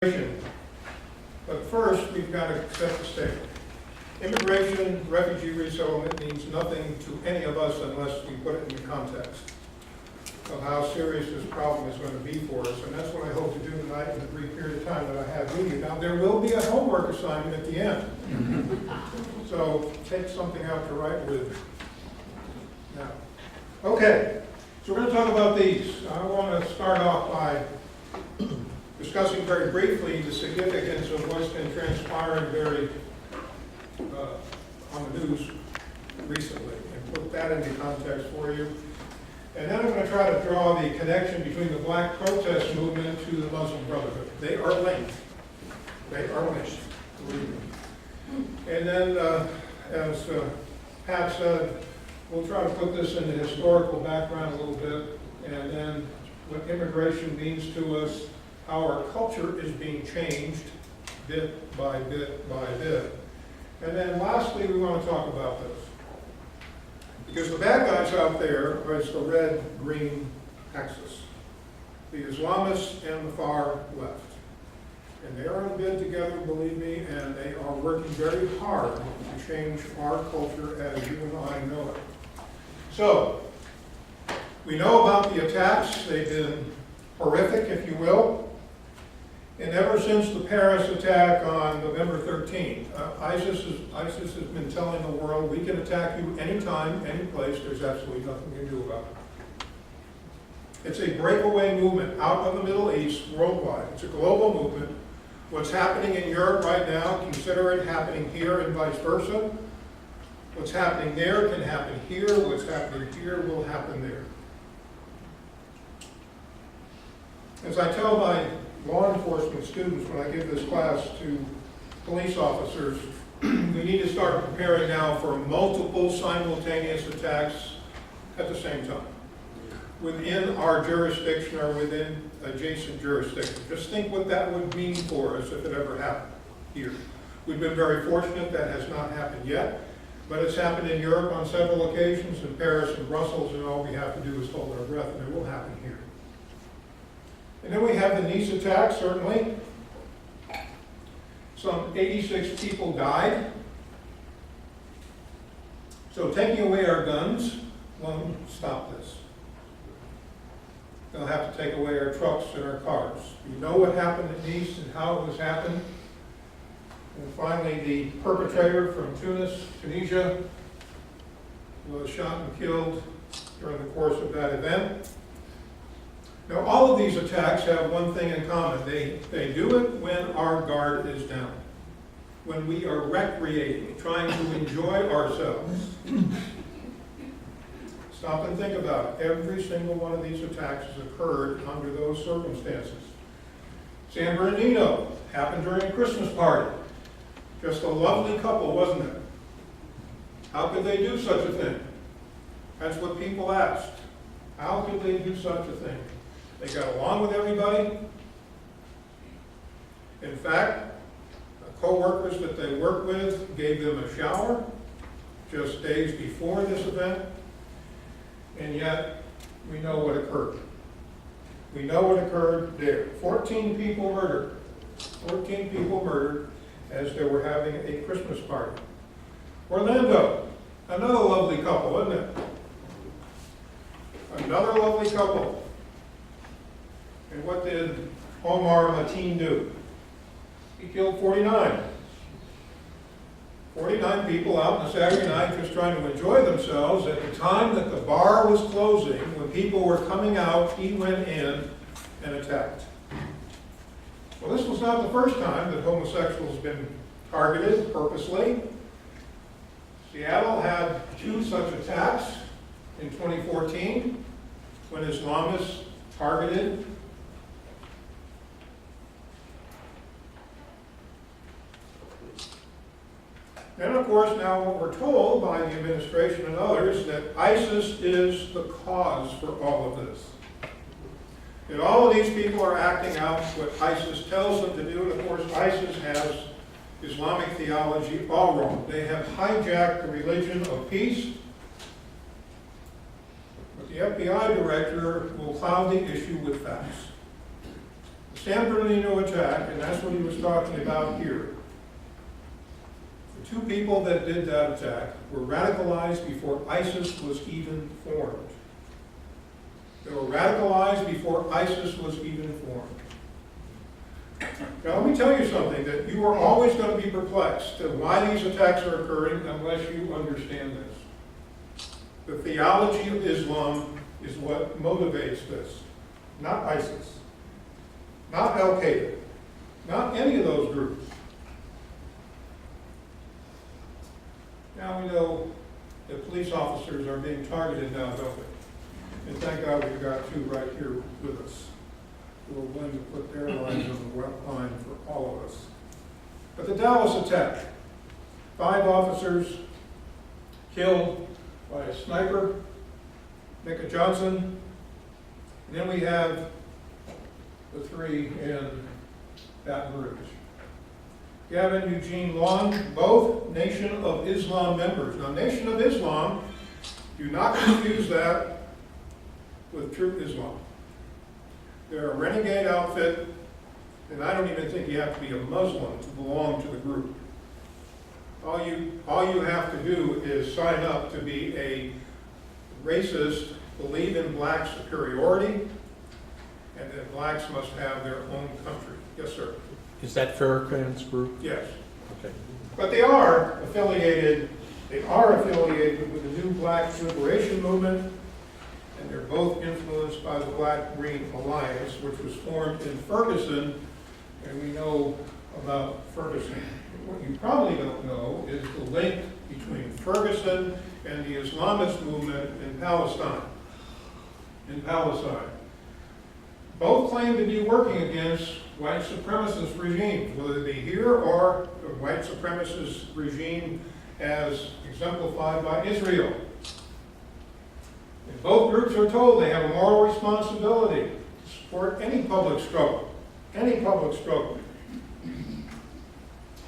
But first, we've got to set the stage. Immigration, refugee resettlement means nothing to any of us unless we put it in the context of how serious this problem is going to be for us. And that's what I hope to do tonight in the brief period of time that I have with you. Now, there will be a homework assignment at the end. So take something out to write with. Now, okay, so we're going to talk about these. I want to start off by discussing very briefly the significance of what's been transpiring on the news recently, and put that into context for you. And then I'm going to try to draw the connection between the black protest movement to the Muslim Brotherhood. They are linked. They are linked, believe me. And then, as Pat said, we'll try to put this in the historical background a little bit, and then what immigration means to us, how our culture is being changed bit by bit by bit. And then lastly, we want to talk about this. Because the bad guys out there are the red-green axis. The Islamists and the far left. And they are in bed together, believe me, and they are working very hard to change our culture as you and I know it. So, we know about the attacks. They've been horrific, if you will. And ever since the Paris attack on November 13th, ISIS has been telling the world, we can attack you anytime, any place, there's absolutely nothing you can do about it. It's a breakaway movement out of the Middle East worldwide. It's a global movement. What's happening in Europe right now, consider it happening here and vice versa. What's happening there can happen here. What's happening here will happen there. As I tell my law enforcement students when I give this class to police officers, we need to start preparing now for multiple simultaneous attacks at the same time within our jurisdiction or within adjacent jurisdictions. Just think what that would mean for us if it ever happened here. We've been very fortunate that has not happened yet, but it's happened in Europe on several occasions, in Paris and Brussels, and all we have to do is hold our breath, and it will happen here. And then we have the Nice attack, certainly. Some 86 people died. So taking away our guns won't stop this. They'll have to take away our trucks and our cars. You know what happened at Nice and how it was happened. And finally, the perpetrator from Tunisia, was shot and killed during the course of that event. Now, all of these attacks have one thing in common. They do it when our guard is down, when we are recreating, trying to enjoy ourselves. Stop and think about it. Every single one of these attacks has occurred under those circumstances. San Bernardino happened during a Christmas party. Just a lovely couple, wasn't it? How could they do such a thing? That's what people asked. How could they do such a thing? They got along with everybody. In fact, the co-workers that they worked with gave them a shower just days before this event, and yet we know what occurred. We know what occurred there. 14 people murdered. 14 people murdered as they were having a Christmas party. Orlando, another lovely couple, isn't it? Another lovely couple. And what did Omar Mateen do? He killed 49. 49 people out on a Saturday night just trying to enjoy themselves. At the time that the bar was closing, when people were coming out, he went in and attacked. Well, this was not the first time that homosexuals have been targeted purposely. Seattle had 2 such attacks in 2014 when Islamists targeted and of course, now what we're told by the administration and others, that ISIS is the cause for all of this. And all of these people are acting out what ISIS tells them to do, and of course ISIS has Islamic theology all wrong. They have hijacked the religion of peace, but the FBI director will cloud the issue with facts. San Bernardino attack, and that's what he was talking about here. The two people that did that attack were radicalized before ISIS was even formed. They were radicalized before ISIS was even formed. Now let me tell you something, that you are always going to be perplexed to why these attacks are occurring unless you understand this. The theology of Islam is what motivates this, not ISIS, not Al-Qaeda, not any of those groups. Now we know that police officers are being targeted now, don't we? And thank God we've got two right here with us who are willing to put their lives on the line for all of us. But the Dallas attack, 5 officers killed by a sniper, Micah Johnson, and then we have the 3 in Baton Rouge. Gavin Eugene Long, both Nation of Islam members. Now, Nation of Islam, do not confuse that with True Islam. They're a renegade outfit, and I don't even think you have to be a Muslim to belong to the group. All you have to do is sign up to be a racist, believe in black superiority, and that blacks must have their own country. Yes, sir. Is that Farrakhan's group? Yes. Okay. But they are affiliated with the new Black Liberation Movement, and they're both influenced by the Black-Green Alliance, which was formed in Ferguson, and we know about Ferguson. What you probably don't know is the link between Ferguson and the Islamist movement in Palestine. Both claim to be working against white supremacist regimes, whether they be here or the white supremacist regime as exemplified by Israel. And both groups are told they have a moral responsibility to support any public struggle. Any public struggle.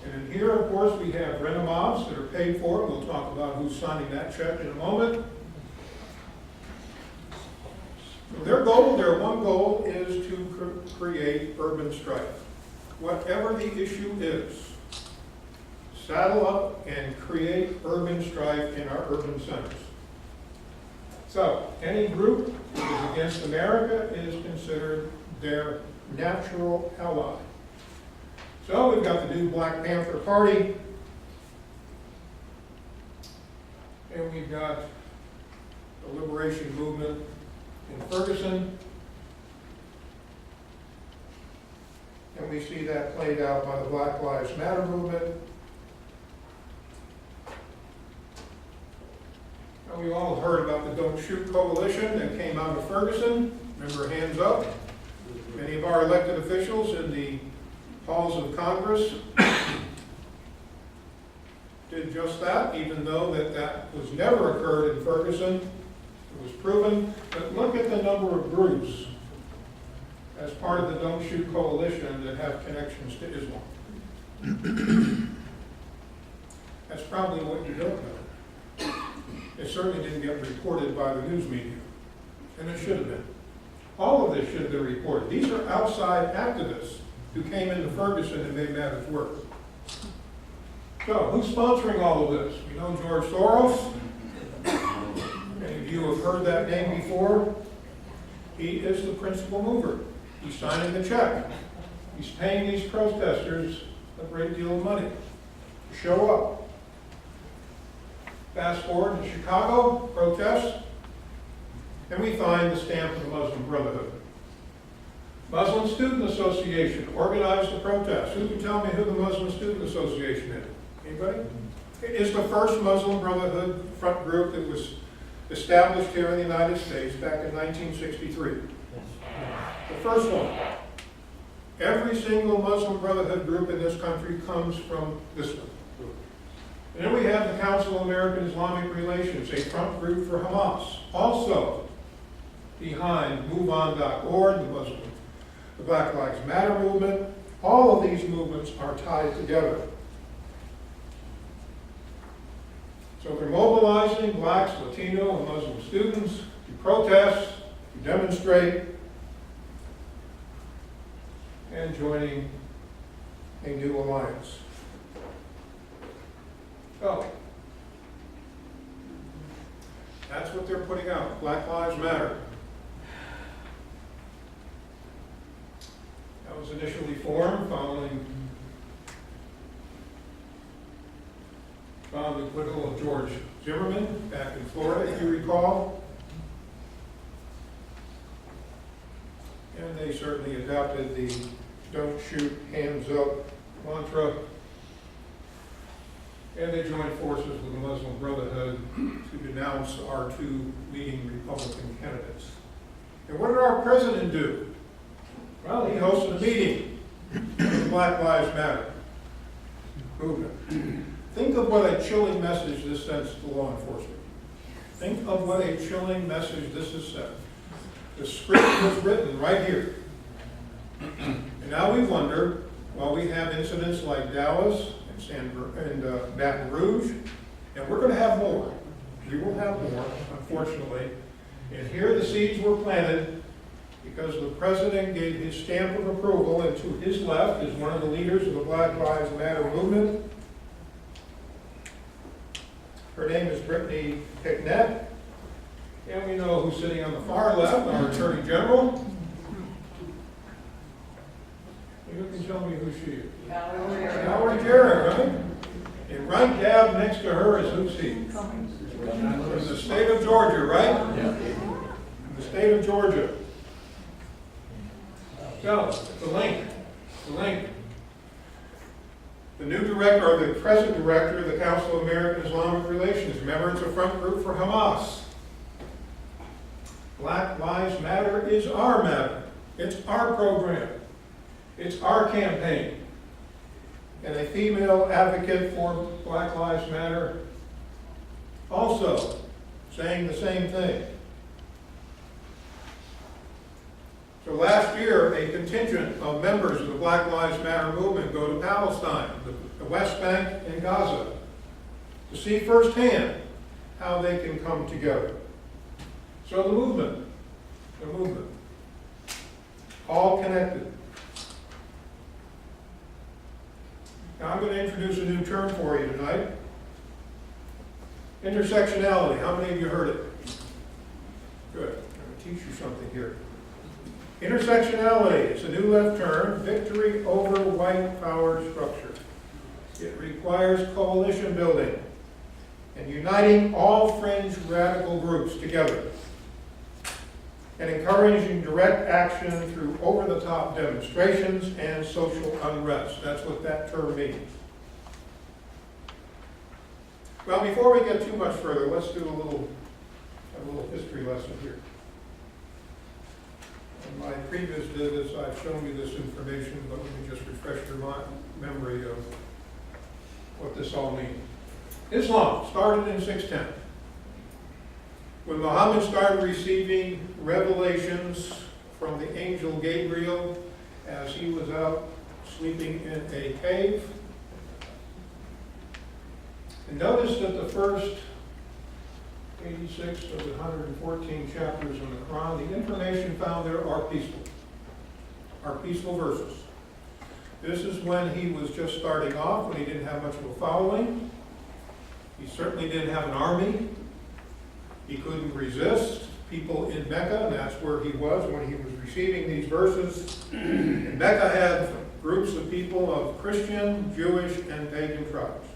And in here, of course, we have rent mobs that are paid for. We'll talk about who's signing that check in a moment. So their one goal is to create urban strife. Whatever the issue is, saddle up and create urban strife in our urban centers. So, any group that is against America is considered their natural ally. So, we've got the new Black Panther Party, and we've got the liberation movement in Ferguson, and we see that played out by the Black Lives Matter movement. And we all heard about the Don't Shoot Coalition that came out of Ferguson. Remember, hands up. Many of our elected officials in the halls of Congress did just that, even though that was never occurred in Ferguson. It was proven. But look at the number of groups as part of the Don't Shoot Coalition that have connections to Islam. That's probably what you don't know. It certainly didn't get reported by the news media, and it should have been. All of this should have been reported. These are outside activists who came into Ferguson and made matters worse. So, who's sponsoring all of this? We know George Soros. Many of you have heard that name before. He is the principal mover. He's signing the check. He's paying these protesters a great deal of money to show up. Fast forward to Chicago, protests, and we find the stamp of the Muslim Brotherhood. Muslim Student Association organized the protest. Who can tell me who the Muslim Student Association is? Anybody? It is the first Muslim Brotherhood front group that was established here in the United States back in 1963. The first one. Every single Muslim Brotherhood group in this country comes from this one. And then we have the Council of American Islamic Relations, a front group for Hamas. Also behind MoveOn.org, the Black Lives Matter movement. All of these movements are tied together. So they're mobilizing blacks, Latino, and Muslim students to protest, to demonstrate. and joining a new alliance. So, that's what they're putting out, Black Lives Matter. That was initially formed following the acquittal of George Zimmerman back in Florida, if you recall. And they certainly adopted the "don't shoot, hands up" mantra. And they joined forces with the Muslim Brotherhood to denounce our two leading Republican candidates. And what did our president do? Well, he hosted a meeting of the Black Lives Matter movement. Think of what a chilling message this sends to law enforcement. Think of what a chilling message this has sent. The script was written right here. And now we wonder, while we have incidents like Dallas and Baton Rouge, and we're going to have more. We will have more, unfortunately. And here the seeds were planted because the president gave his stamp of approval, and to his left is one of the leaders of the Black Lives Matter movement. Her name is Brittany Picknett. And we know who's sitting on the far left, our Attorney General. You can tell me who she is. Valerie Jarrett, right? And right down next to her is who's he? From the state of Georgia, right? Yeah. From the state of Georgia. So, the link. The new director, or the present director of the Council of American Islamic Relations. Remember, it's a front group for Hamas. Black Lives Matter is our matter. It's our program. It's our campaign. And a female advocate for Black Lives Matter also saying the same thing. So last year, a contingent of members of the Black Lives Matter movement go to Palestine, the West Bank, and Gaza, to see firsthand how they can come together. So the movement, all connected. Now I'm going to introduce a new term for you tonight. Intersectionality. How many of you heard it? Good. I'm going to teach you something here. Intersectionality is a new left term, victory over white power structure. It requires coalition building and uniting all fringe radical groups together and encouraging direct action through over-the-top demonstrations and social unrest. That's what that term means. Well, before we get too much further, let's do a little history lesson here. In my previous visits, I've shown you this information, but let me just refresh your memory of what this all means. Islam started in 610. When Muhammad started receiving revelations from the angel Gabriel as he was out sleeping in a cave. And notice that the first 86 of the 114 chapters in the Quran, the information found there are peaceful verses. This is when he was just starting off, when he didn't have much of a following. He certainly didn't have an army. He couldn't resist people in Mecca, and that's where he was when he was receiving these verses. And Mecca had groups of people of Christian, Jewish, and pagan tribes.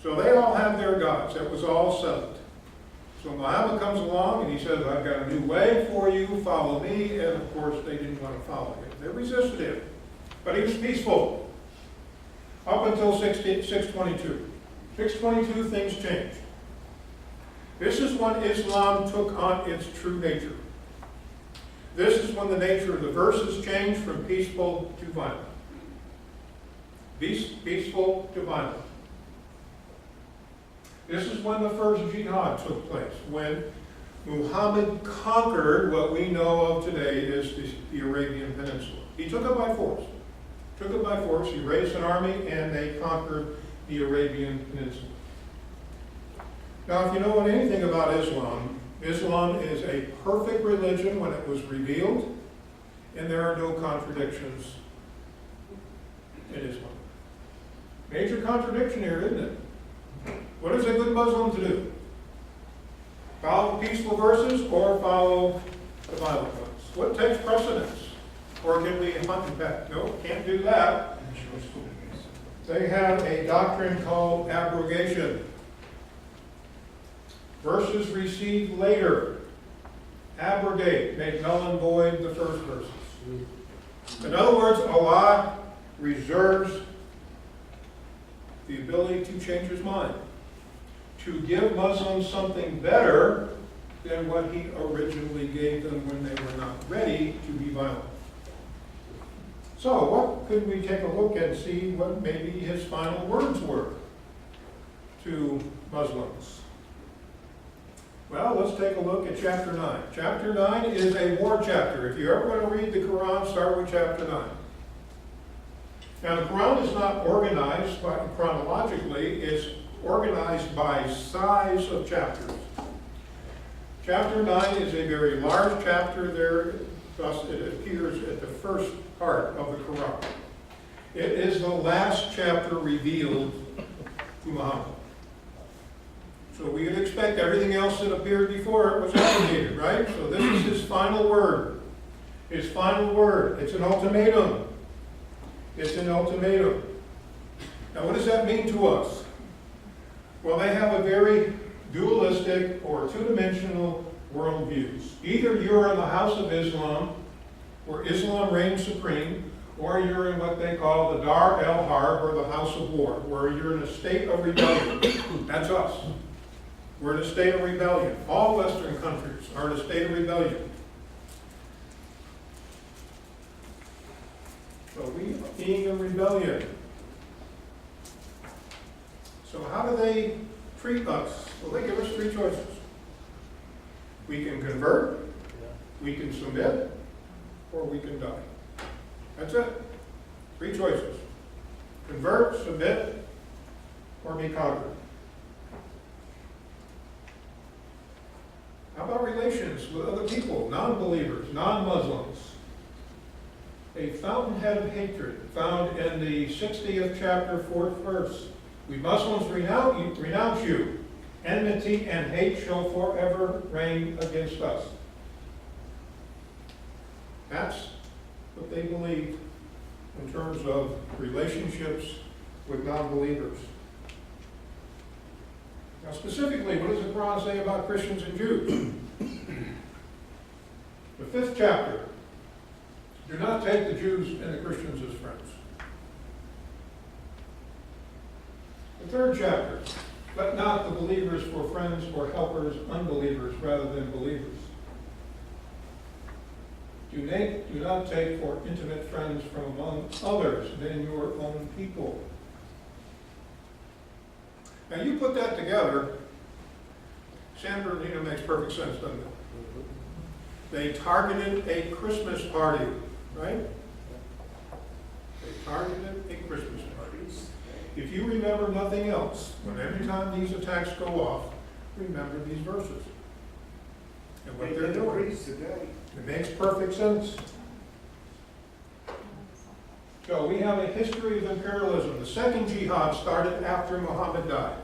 So they all have their gods. That was all settled. So Muhammad comes along and he says, I've got a new way for you, follow me. And of course, they didn't want to follow him. They resisted him. But he was peaceful up until 622. 622, things changed. This is when Islam took on its true nature. This is when the nature of the verses changed from peaceful to violent. Peaceful to violent. This is when the first jihad took place, when Muhammad conquered what we know of today as the Arabian Peninsula. He took it by force. He raised an army and they conquered the Arabian Peninsula. Now, if you know anything about Islam, Islam is a perfect religion when it was revealed, and there are no contradictions in Islam. Major contradiction here, isn't it? What is a good Muslim to do? Follow the peaceful verses or follow the violent ones? What takes precedence? Or can we hunt and peck? No, can't do that. They have a doctrine called abrogation. Verses received later. Abrogate, make null and void the first verses. In other words, Allah reserves the ability to change his mind, to give Muslims something better than what he originally gave them when they were not ready to be violent. So, what could we take a look and see what maybe his final words were to Muslims? Well, let's take a look at chapter 9. Chapter 9 is a war chapter. If you're ever going to read the Quran, start with chapter 9. Now, the Quran is not organized chronologically, it's organized by size of chapters. Chapter 9 is a very large chapter there, thus it appears at the first part of the Quran. It is the last chapter revealed to Muhammad. So we would expect everything else that appeared before it was abrogated, right? So this is his final word. His final word. It's an ultimatum. It's an ultimatum. Now what does that mean to us? Well, they have a very dualistic or two-dimensional worldviews. Either you're in the house of Islam, where Islam reigns supreme, or you're in what they call the Dar el-Harb, or the house of war, where you're in a state of rebellion. That's us. We're in a state of rebellion. All Western countries are in a state of rebellion. So we being in rebellion. So how do they treat us? Well, they give us three choices. We can convert, we can submit, or we can die. That's it. Three choices. Convert, submit, or be conquered. How about relations with other people, non-believers, non-Muslims? A fountainhead of hatred found in the 60th chapter, 4th verse. We Muslims renounce you. Enmity and hate shall forever reign against us. That's what they believe in terms of relationships with non-believers. Now specifically, what does the Quran say about Christians and Jews? The 5th chapter. Do not take the Jews and the Christians as friends. The 3rd chapter. Let not the believers for friends or helpers unbelievers rather than believers. Do not take for intimate friends from among others than your own people. Now you put that together, San Bernardino makes perfect sense, doesn't it? They targeted a Christmas party, right? They targeted a Christmas party. If you remember nothing else, when every time these attacks go off, remember these verses. And what they're doing. It makes perfect sense. So we have a history of imperialism. The second jihad started after Muhammad died.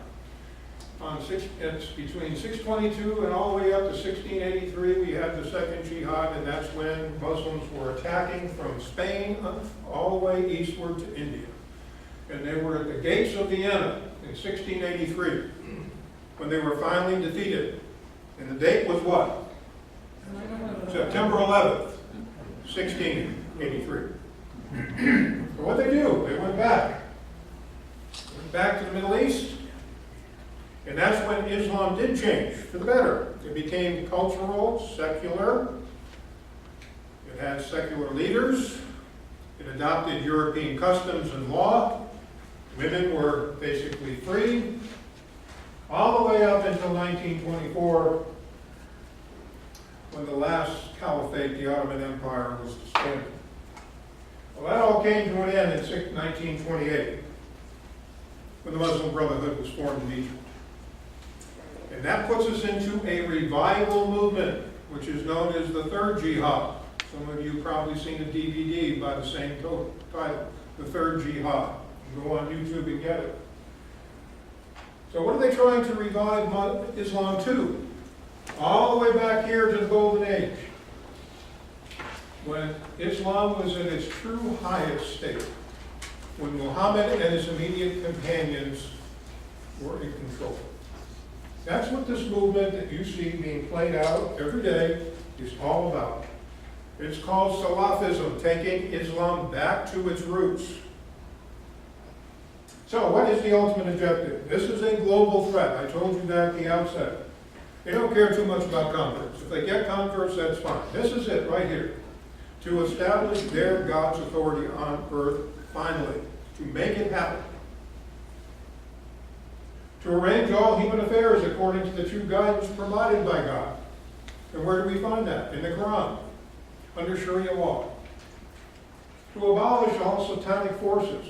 It's between 622 and all the way up to 1683, we had the second jihad, and that's when Muslims were attacking from Spain all the way eastward to India. And they were at the gates of Vienna in 1683 when they were finally defeated. And the date was what? September 11th, 1683. So what did they do? They went back. Went back to the Middle East. And that's when Islam did change for the better. It became cultural, secular. It had secular leaders. It adopted European customs and law. Women were basically free. All the way up until 1924, when the last caliphate, the Ottoman Empire, was disbanded. Well, that all came to an end in 1928, when the Muslim Brotherhood was formed in Egypt. And that puts us into a revival movement, which is known as the third jihad. Some of you probably seen a DVD by the same title, The Third Jihad. You can go on YouTube and get it. So what are they trying to revive Islam to? All the way back here to the Golden Age, when Islam was in its true highest state, when Muhammad and his immediate companions were in control. That's what this movement that you see being played out every day is all about. It's called Salafism, taking Islam back to its roots. So what is the ultimate objective? This is a global threat. I told you that at the outset. They don't care too much about converts. If they get converts, that's fine. This is it right here. To establish their God's authority on earth, finally. To make it happen. To arrange all human affairs according to the true guidance provided by God. And where do we find that? In the Quran, under Sharia law. To abolish all satanic forces.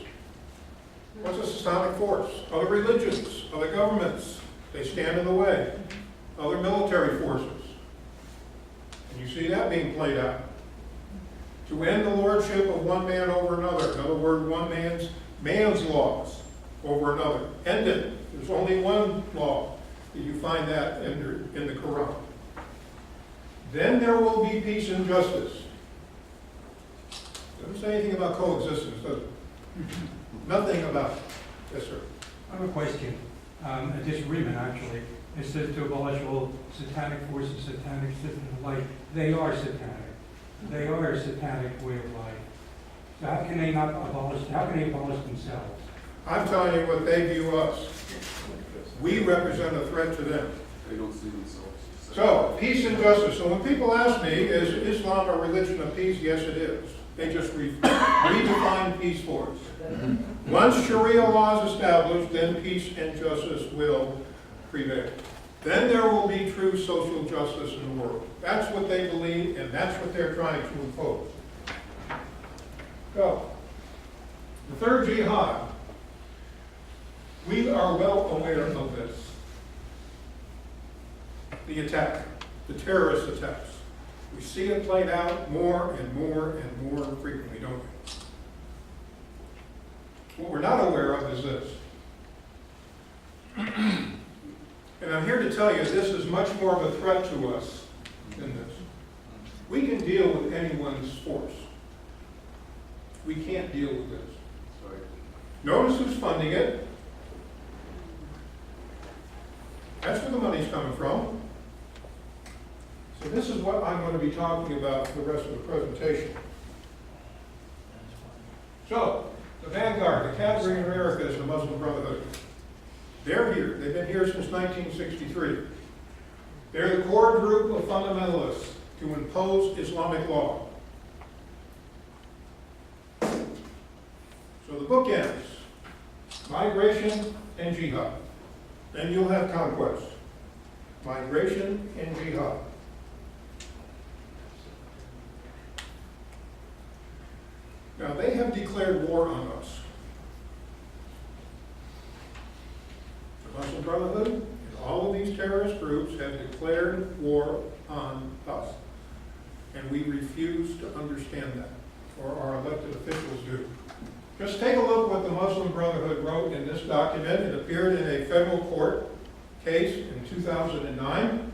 What's a satanic force? Other religions, other governments. They stand in the way. Other military forces. And you see that being played out. To end the lordship of one man over another. In other words, one man's laws over another. End it. There's only one law that you find that in the Quran. Then there will be peace and justice. Doesn't say anything about coexistence, does it? Nothing about it. Yes, sir. I have a question, a disagreement actually. It says to abolish all satanic forces, satanic system of life. They are satanic. They are a satanic way of life. So how can they not abolish, how can they abolish themselves? I'm telling you what they view us. We represent a threat to them. They don't see themselves. So, peace and justice. So when people ask me, is Islam a religion of peace? Yes, it is. They just redefine peace for us. Once Sharia law is established, then peace and justice will prevail. Then there will be true social justice in the world. That's what they believe, and that's what they're trying to impose. Go. The third jihad. We are well aware of this. The attack, the terrorist attacks. We see it played out more and more and more frequently, don't we? What we're not aware of is this. And I'm here to tell you this is much more of a threat to us than this. We can deal with anyone's force. We can't deal with this. Sorry. Notice who's funding it. That's where the money's coming from. So this is what I'm going to be talking about for the rest of the presentation. So, the vanguard, the category in America is the Muslim Brotherhood. They're here. They've been here since 1963. They're the core group of fundamentalists to impose Islamic law. So the book ends. Migration and jihad. Then you'll have conquest. Migration and jihad. Now, they have declared war on us. The Muslim Brotherhood and all of these terrorist groups have declared war on us. And we refuse to understand that, or our elected officials do. Just take a look what the Muslim Brotherhood wrote in this document. It appeared in a federal court case in 2009.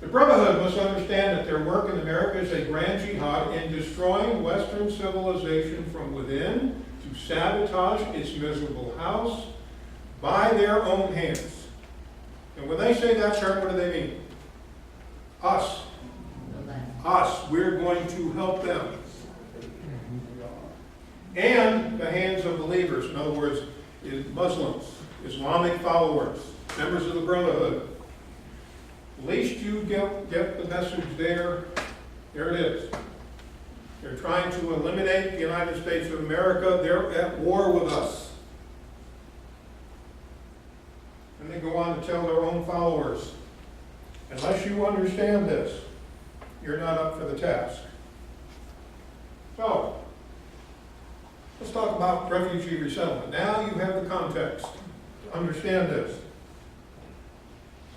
The Brotherhood must understand that their work in America is a grand jihad in destroying Western civilization from within to sabotage its miserable house by their own hands. And when they say that term, what do they mean? Us. Us. We're going to help them. And the hands of believers, in other words, Muslims, Islamic followers, members of the Brotherhood. At least you get the message there. There it is. They're trying to eliminate the United States of America. They're at war with us. And they go on to tell their own followers, unless you understand this, you're not up for the task. So, let's talk about refugee resettlement. Now you have the context to understand this.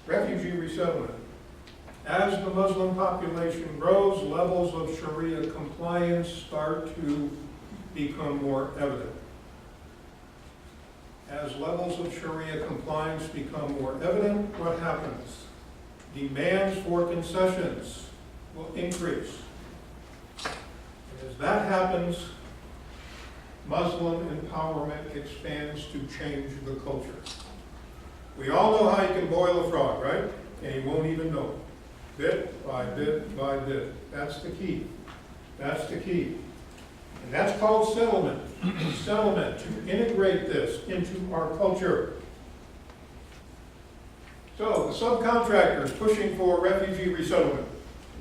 Refugee resettlement. As the Muslim population grows, levels of Sharia compliance start to become more evident. As levels of Sharia compliance become more evident, what happens? Demands for concessions will increase. And as that happens, Muslim empowerment expands to change the culture. We all know how you can boil a frog, right? And you won't even know it. Bit by bit by bit. That's the key. That's the key. And that's called settlement. Settlement, to integrate this into our culture. So, the subcontractors pushing for refugee resettlement.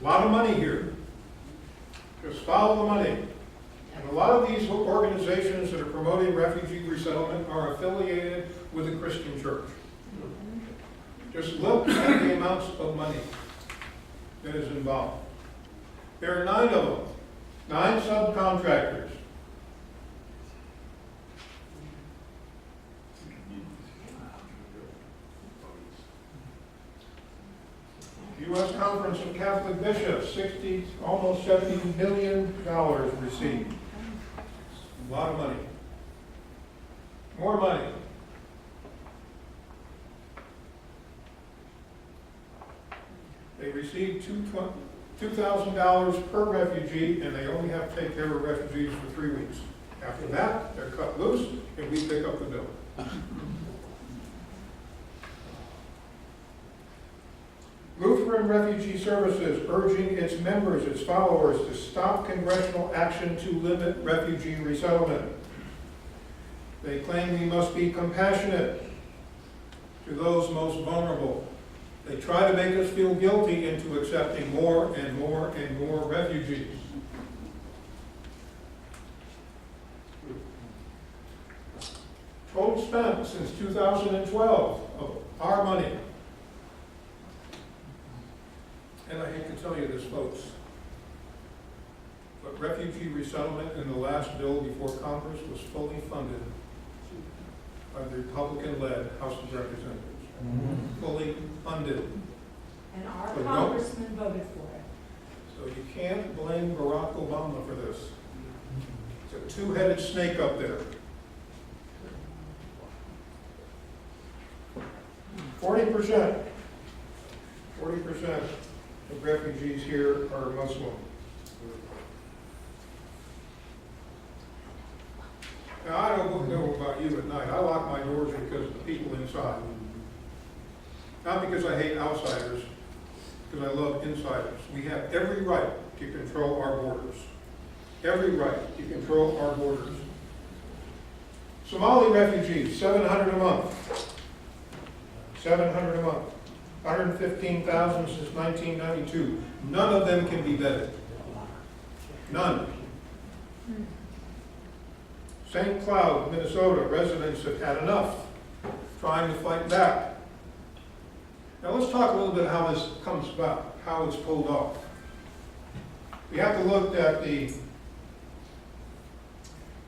A lot of money here. Just follow the money. And a lot of these organizations that are promoting refugee resettlement are affiliated with the Christian church. Just look at the amounts of money that is involved. There are 9 of them, 9 subcontractors. U.S. Conference of Catholic Bishops, almost $70 million received. A lot of money. More money. They received $2,000 per refugee, and they only have to take care of refugees for 3 weeks. After that, they're cut loose, and we pick up the bill. Lutheran Refugee Services urging its members, its followers, to stop congressional action to limit refugee resettlement. They claim we must be compassionate to those most vulnerable. They try to make us feel guilty into accepting more and more and more refugees. Total spent since 2012 of our money. And I hate to tell you this, folks, but refugee resettlement in the last bill before Congress was fully funded by the Republican-led House of Representatives. Fully funded. And our So congressman voted for it. So you can't blame Barack Obama for this. It's a two-headed snake up there. 40% of refugees here are Muslim. Now, I don't know about you at night. I lock my doors because of the people inside. Not because I hate outsiders, because I love insiders. We have every right to control our borders. Every right to control our borders. Somali refugees, 700 a month. 700 a month. 115,000 since 1992. None of them can be vetted. None. St. Cloud, Minnesota, residents have had enough, trying to fight back. Now let's talk a little bit how this comes about, how it's pulled off. We have to look at the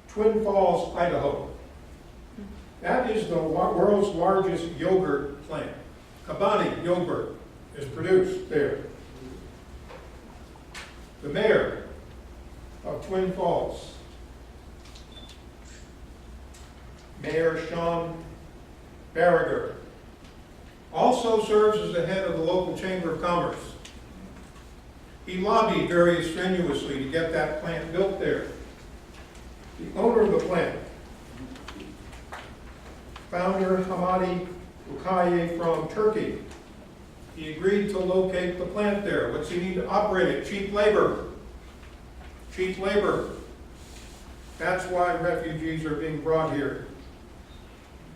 Twin Falls, Idaho. That is the world's largest yogurt plant. Kabani yogurt is produced there. The mayor of Twin Falls, Mayor Sean Barriger, also serves as the head of the local Chamber of Commerce. He lobbied very strenuously to get that plant built there. The owner of the plant, founder Hamadi Bukaye from Turkey, he agreed to locate the plant there. What's he need to operate it? Cheap labor. Cheap labor. That's why refugees are being brought here.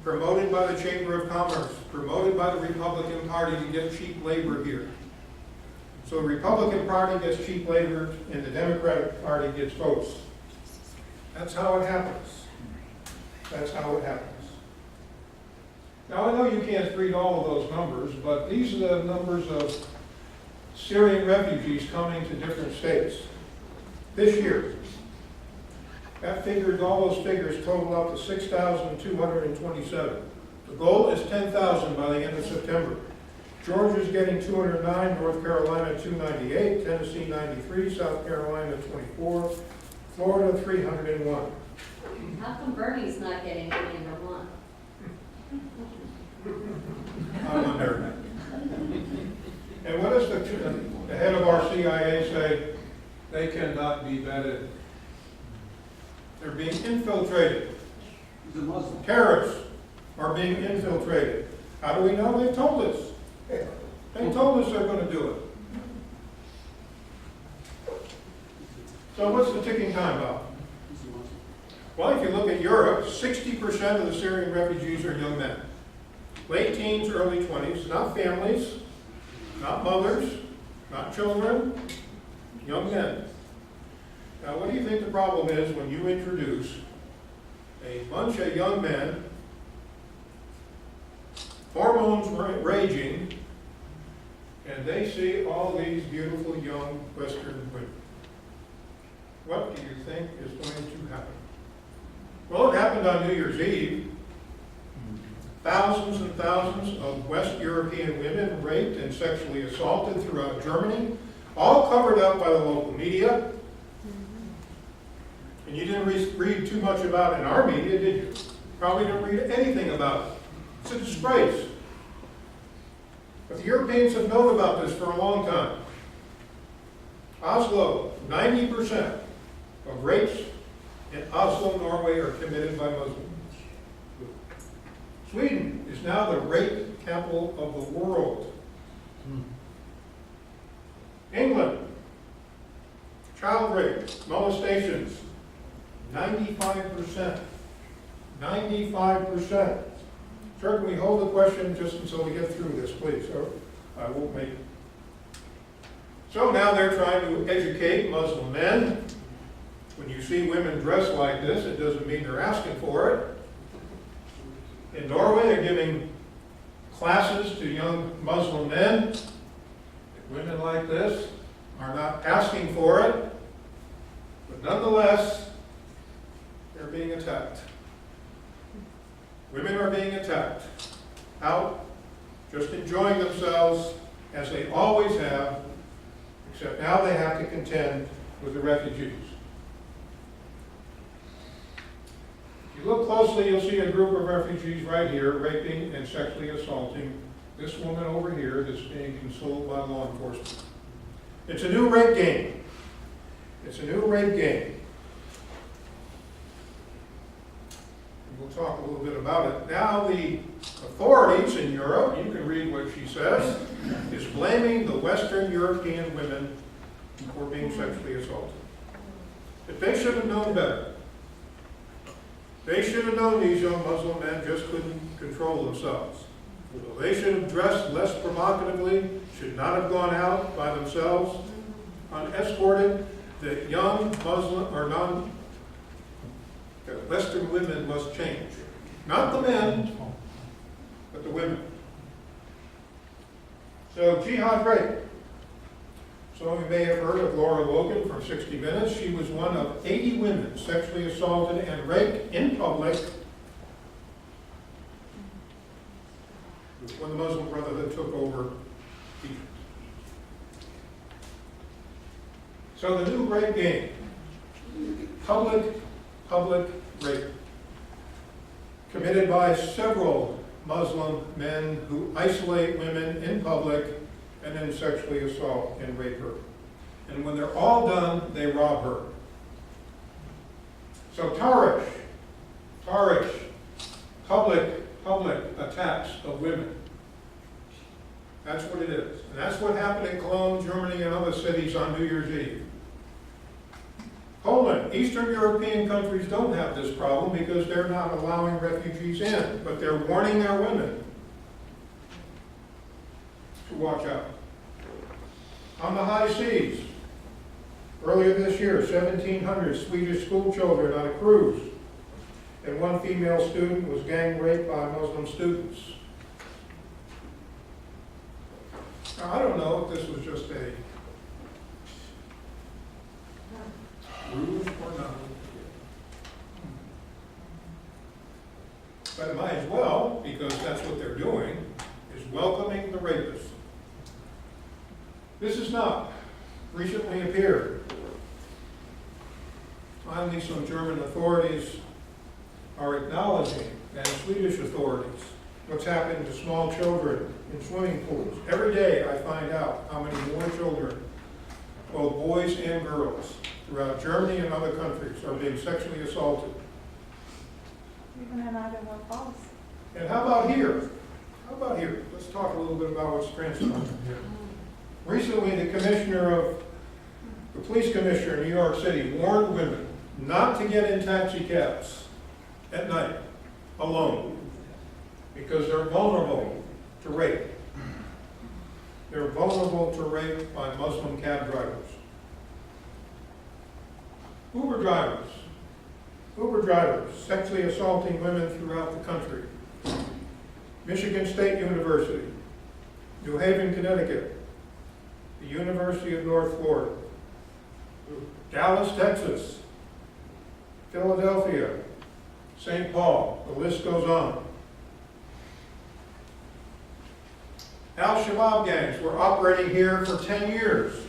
Promoted by the Chamber of Commerce, promoted by the Republican Party to get cheap labor here. So the Republican Party gets cheap labor and the Democratic Party gets votes. That's how it happens. That's how it happens. Now I know you can't read all of those numbers, but these are the numbers of Syrian refugees coming to different states. This year, all those figures total up to 6,227. The goal is 10,000 by the end of September. Georgia's getting 209, North Carolina 298, Tennessee 93, South Carolina 24, Florida 301. How come Bernie's not getting any number one? I wonder. And what does the head of our CIA say? They cannot be vetted. They're being infiltrated. He's a Muslim. Terrorists are being infiltrated. How do we know? They told us. They told us they're going to do it. So what's the ticking time bomb? He's a Muslim. Well, if you look at Europe, 60% of the Syrian refugees are young men. Late teens, early 20s, not families, not mothers, not children, young men. Now, what do you think the problem is when you introduce a bunch of young men, hormones raging, and they see all these beautiful young Western women? What do you think is going to happen? Well, it happened on New Year's Eve. Thousands and thousands of West European women raped and sexually assaulted throughout Germany, all covered up by the local media. And you didn't read too much about it in our media, did you? Probably didn't read anything about it. It's a disgrace. But the Europeans have known about this for a long time. Oslo, 90% of rapes in Oslo, Norway are committed by Muslims. Sweden is now the rape capital of the world. England, child rape, molestations, 95%. 95%. Sir, can we hold the question just until we get through this, please? Or I won't make it. So now they're trying to educate Muslim men. When you see women dressed like this, it doesn't mean they're asking for it. In Norway, they're giving classes to young Muslim men. Women like this are not asking for it, but nonetheless, they're being attacked. Women are being attacked, out, just enjoying themselves as they always have, except now they have to contend with the refugees. If you look closely, you'll see a group of refugees right here raping and sexually assaulting this woman over here that's being consoled by law enforcement. It's a new rape game. It's a new rape game. And we'll talk a little bit about it. Now the authorities in Europe, you can read what she says, is blaming the Western European women for being sexually assaulted. But they should have known better. They should have known these young Muslim men just couldn't control themselves. So they should have dressed less provocatively, should not have gone out by themselves unescorted. The young Muslim or Western women must change. Not the men, but the women. So jihad rape. Some of you may have heard of Laura Logan from 60 Minutes. She was one of 80 women sexually assaulted and raped in public when the Muslim Brotherhood took over Egypt. So the new rape game, public rape, committed by several Muslim men who isolate women in public and then sexually assault and rape her. And when they're all done, they rob her. So Tarish, public attacks of women. That's what it is. And that's what happened in Cologne, Germany, and other cities on New Year's Eve. Poland, Eastern European countries don't have this problem because they're not allowing refugees in, but they're warning their women to watch out. On the high seas, earlier this year, 1,700 Swedish school children on a cruise, and one female student was gang raped by Muslim students. Now, I don't know if this was just a ruse or not, but it might as well, because that's what they're doing, is welcoming the rapists. This is not recently appeared. Finally, some German authorities are acknowledging, and Swedish authorities, what's happening to small children in swimming pools. Every day I find out how many more children, both boys and girls, throughout Germany and other countries are being sexually assaulted. Even in Idaho Falls. And how about here? How about here? Let's talk a little bit about what's transpiring here. Recently, the police commissioner in New York City warned women not to get in taxi cabs at night alone because they're vulnerable to rape. They're vulnerable to rape by Muslim cab drivers. Uber drivers sexually assaulting women throughout the country. Michigan State University, New Haven, Connecticut, the University of North Florida, Dallas, Texas, Philadelphia, St. Paul, the list goes on. Al-Shabaab gangs were operating here for 10 years.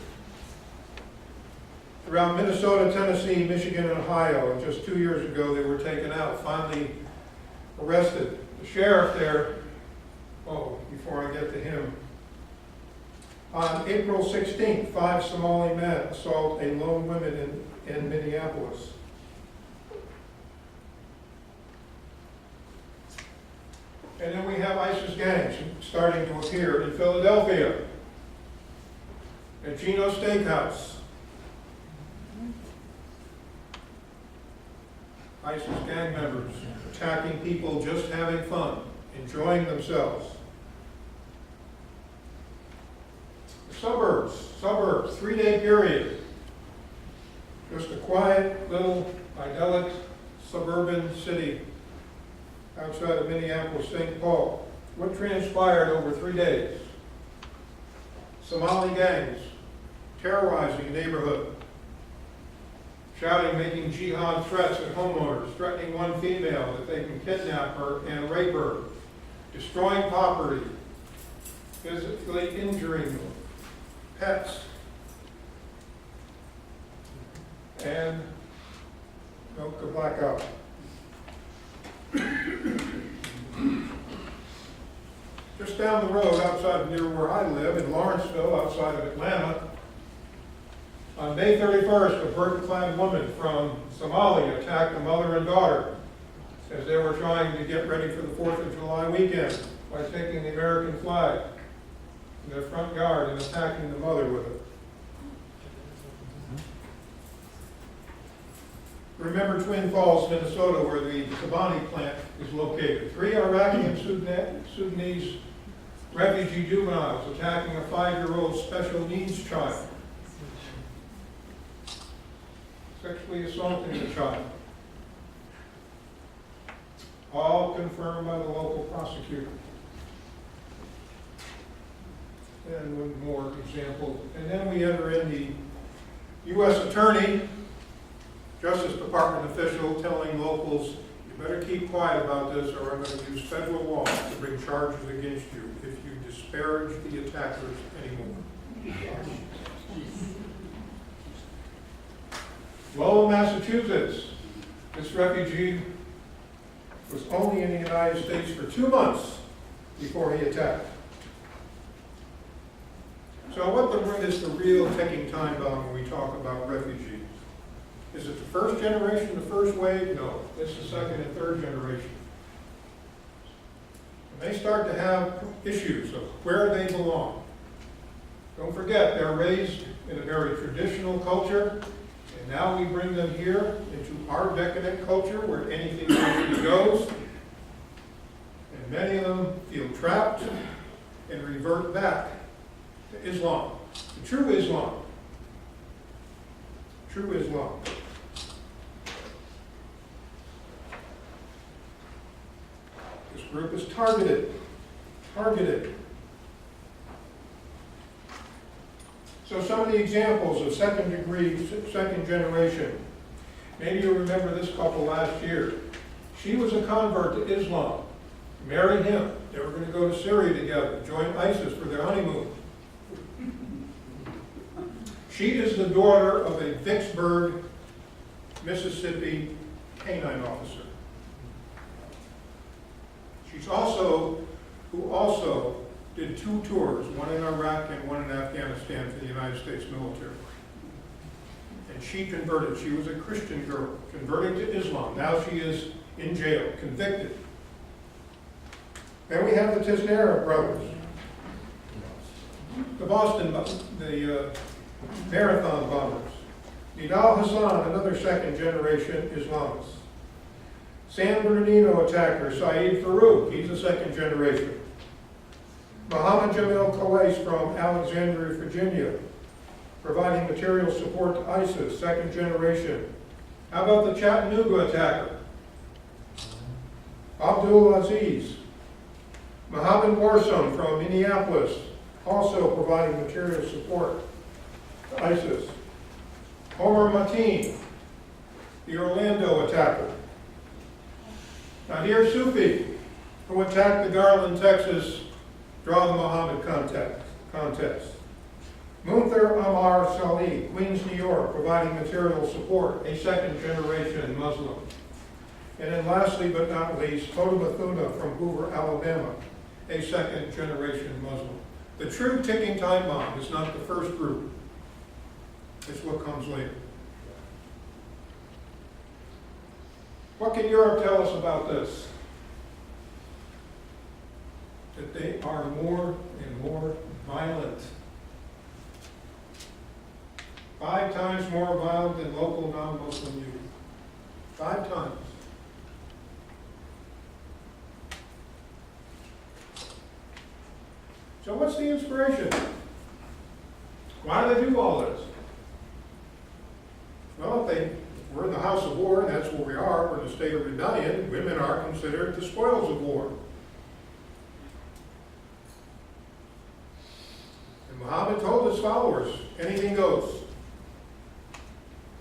Throughout Minnesota, Tennessee, Michigan, and Ohio, and just 2 years ago they were taken out, finally arrested. The sheriff there, before I get to him, on April 16th, 5 Somali men assault a lone woman in Minneapolis. And then we have ISIS gangs starting to appear in Philadelphia, at Gino's Steakhouse. ISIS gang members attacking people just having fun, enjoying themselves. The suburbs, 3-day period. Just a quiet, little, idyllic, suburban city outside of Minneapolis, St. Paul. What transpired over 3 days? Somali gangs terrorizing a neighborhood, shouting, making jihad threats at homeowners, threatening one female that they can kidnap her and rape her, destroying property, physically injuring pets, and the blackout. Just down the road, outside near where I live, in Lawrenceville, outside of Atlanta, on May 31st, a burqa-clad woman from Somalia attacked a mother and daughter as they were trying to get ready for the 4th of July weekend by taking the American flag in their front yard and attacking the mother with it. Remember Twin Falls, Minnesota, where the Kobani plant is located. 3 Iraqi and Sudanese refugee juveniles attacking a 5-year-old special needs child, sexually assaulting the child. All confirmed by the local prosecutor. And one more example. And then we enter in the U.S. Attorney, Justice Department official telling locals, you better keep quiet about this or I'm going to use federal law to bring charges against you if you disparage the attackers anymore. Lowell, Massachusetts. This refugee was only in the United States for 2 months before he attacked. So what is the real ticking time bomb when we talk about refugees? Is it the first generation, the first wave? No, it's the second and third generation. And they start to have issues of where they belong. Don't forget, they're raised in a very traditional culture, and now we bring them here into our decadent culture where anything goes, and many of them feel trapped and revert back to Islam, the true Islam. True Islam. This group is targeted. So some of the examples of second generation. Maybe you remember this couple last year. She was a convert to Islam, married him. They were going to go to Syria together, join ISIS for their honeymoon. She is the daughter of a Vicksburg, Mississippi canine officer. She's who also did 2 tours, one in Iraq and one in Afghanistan for the United States military. And she converted. She was a Christian girl, converting to Islam. Now she is in jail, convicted. Then we have the Tisnera brothers. The marathon bombers. Nidal Hassan, another second-generation Islamist. San Bernardino attacker Saeed Farouk, he's a second generation. Muhammad Jamil Khawais from Alexandria, Virginia, providing material support to ISIS, second generation. How about the Chattanooga attacker? Abdul Aziz. Mohammed Warsam from Minneapolis, also providing material support to ISIS. Omar Mateen, the Orlando attacker. Nadir Sufi, who attacked the Garland, Texas, Draw the Muhammad contest. Munther Amar Salih, Queens, New York, providing material support, a second-generation Muslim. And then lastly but not least, Toda Bethuna from Hoover, Alabama, a second-generation Muslim. The true ticking time bomb is not the first group. It's what comes later. What can Europe tell us about this? That they are more and more violent. 5 times more violent than local non-Muslim youth. 5 times. So what's the inspiration? Why do they do all this? Well, if we're in the house of war, and that's where we are, we're in a state of rebellion, women are considered the spoils of war. And Muhammad told his followers, anything goes.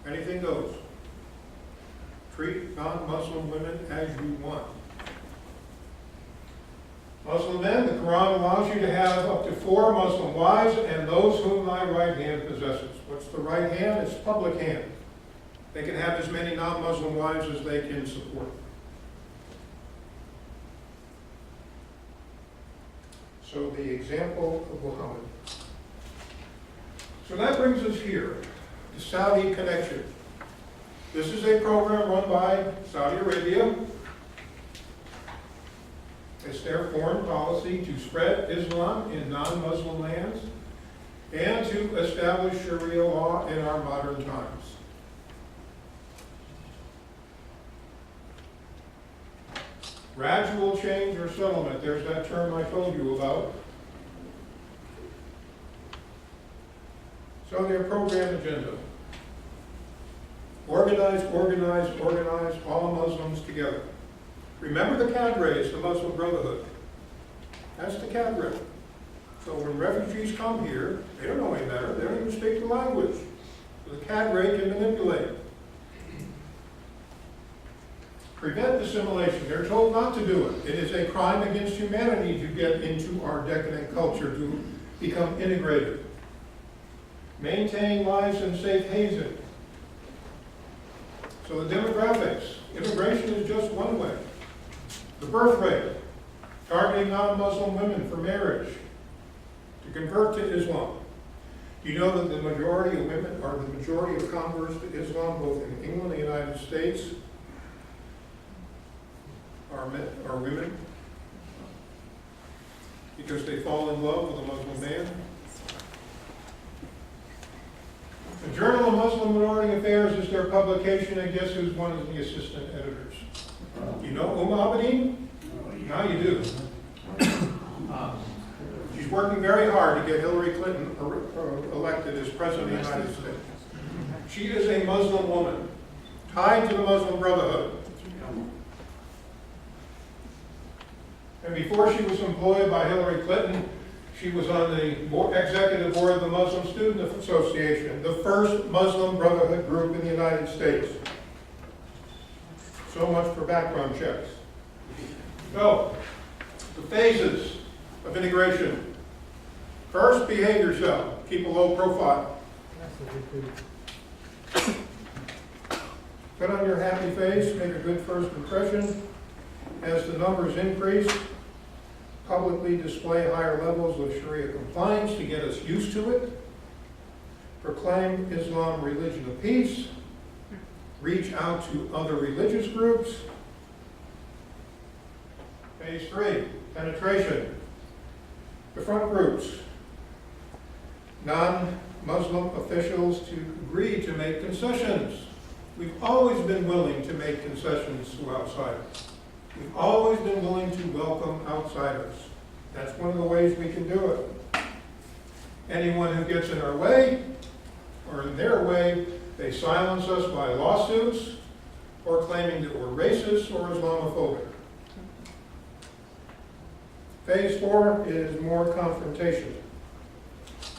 Anything goes. Treat non-Muslim women as you want. Muslim men, the Quran allows you to have up to 4 Muslim wives and those whom thy right hand possesses. What's the right hand? It's public hand. They can have as many non-Muslim wives as they can support. So the example of Muhammad. So that brings us here, the Saudi connection. This is a program run by Saudi Arabia. It's their foreign policy to spread Islam in non-Muslim lands and to establish Sharia law in our modern times. Gradual change or settlement, there's that term I told you about. So their program agenda. Organize, organize, organize all Muslims together. Remember the cadres, the Muslim Brotherhood. That's the cadre. So when refugees come here, they don't know any better. They don't even speak the language. So the cadre can manipulate. Prevent assimilation. They're told not to do it. It is a crime against humanity to get into our decadent culture, to become integrated. Maintain lives in safe haven. So the demographics. Immigration is just one way. The birth rate. Targeting non-Muslim women for marriage. To convert to Islam. Do you know that the majority of women, or the majority of converts to Islam, both in England and the United States, are women? Because they fall in love with a Muslim man? The Journal of Muslim Minority Affairs is their publication, and guess who's one of the assistant editors? You know Abedin? Now you do. She's working very hard to get Hillary Clinton elected as President of the United States. She is a Muslim woman, tied to the Muslim Brotherhood. And before she was employed by Hillary Clinton, she was on the executive board of the Muslim Student Association, the first Muslim Brotherhood group in the United States. So much for background checks. So, the phases of integration. First, behave yourself. Keep a low profile. Put on your happy face, make a good first impression. As the numbers increase, publicly display higher levels of Sharia compliance to get us used to it. Proclaim Islam religion of peace. Reach out to other religious groups. Phase 3, penetration. Confront groups, non-Muslim officials to agree to make concessions. We've always been willing to make concessions to outsiders. We've always been willing to welcome outsiders. That's one of the ways we can do it. Anyone who gets in our way, or in their way, they silence us by lawsuits or claiming that we're racist or Islamophobic. Phase 4 is more confrontation.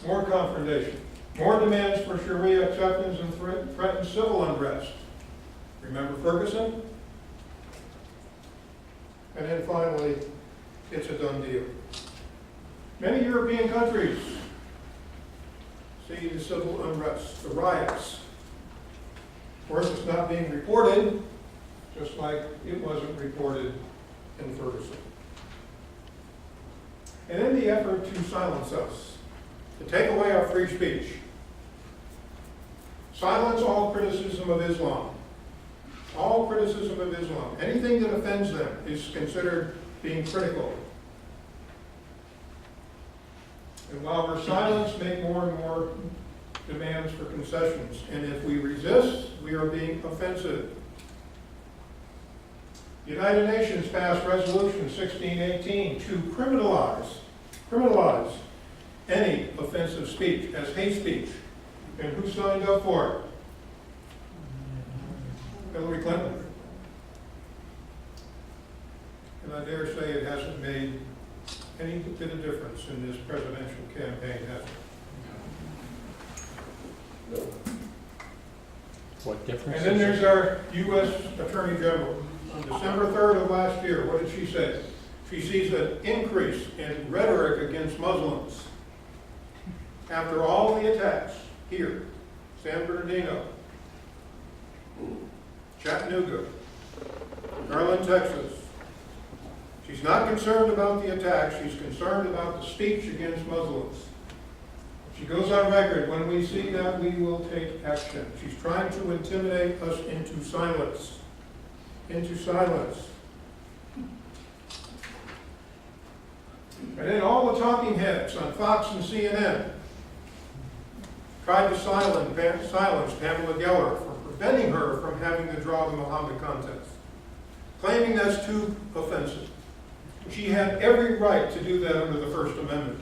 More confrontation. More demands for Sharia acceptance and threaten civil unrest. Remember Ferguson? And then finally, it's a done deal. Many European countries see the civil unrest, the riots. Of course, it's not being reported, just like it wasn't reported in Ferguson. And in the effort to silence us, to take away our free speech, silence all criticism of Islam. All criticism of Islam. Anything that offends them is considered being critical. And while we're silenced, make more and more demands for concessions. And if we resist, we are being offensive. The United Nations passed Resolution 1618 to criminalize any offensive speech as hate speech. And who signed up for it? Hillary Clinton. And I dare say it hasn't made any bit of difference in this presidential campaign, has it? What difference? And then there's our U.S. Attorney General. On December 3rd of last year, what did she say? She sees an increase in rhetoric against Muslims. After all the attacks here, San Bernardino, Chattanooga, Garland, Texas, she's not concerned about the attacks, she's concerned about the speech against Muslims. She goes on record, when we see that, we will take action. She's trying to intimidate us into silence. Into silence. And then all the talking heads on Fox and CNN tried to silence Pamela Geller for preventing her from having to draw the Muhammad contest, claiming that's too offensive. She had every right to do that under the First Amendment.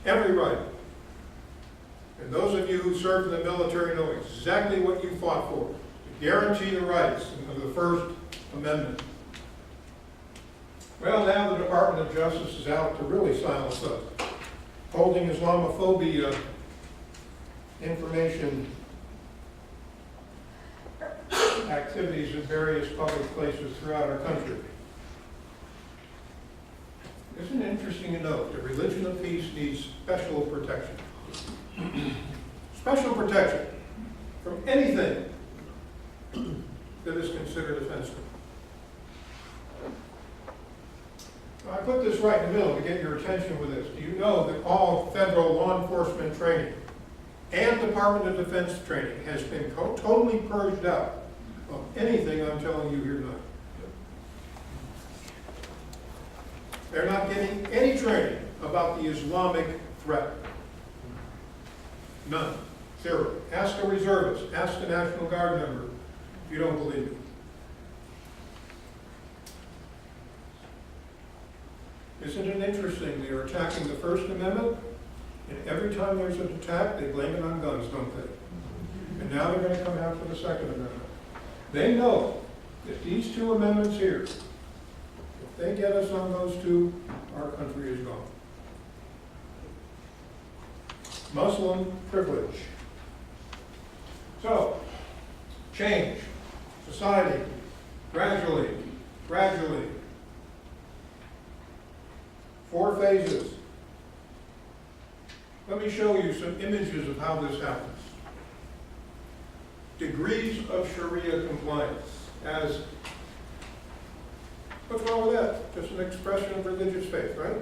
Every right. And those of you who served in the military know exactly what you fought for, to guarantee the rights of the First Amendment. Well, now the Department of Justice is out to really silence us, holding Islamophobia information activities in various public places throughout our country. Isn't it interesting to note that religion of peace needs special protection? Special protection from anything that is considered offensive. I put this right in the middle to get your attention with this. Do you know that all federal law enforcement training and Department of Defense training has been totally purged out of anything I'm telling you here tonight? They're not getting any training about the Islamic threat. None. Zero. Ask a reservist. Ask a National Guard member if you don't believe me. Isn't it interesting? They are attacking the First Amendment, and every time there's an attack, they blame it on guns, don't they? And now they're going to come out for the Second Amendment. They know that these two amendments here, if they get us on those two, our country is gone. Muslim privilege. So, change, society, gradually. 4 phases. Let me show you some images of how this happens. degrees of Sharia compliance as, what's wrong with that? Just an expression of religious faith, right?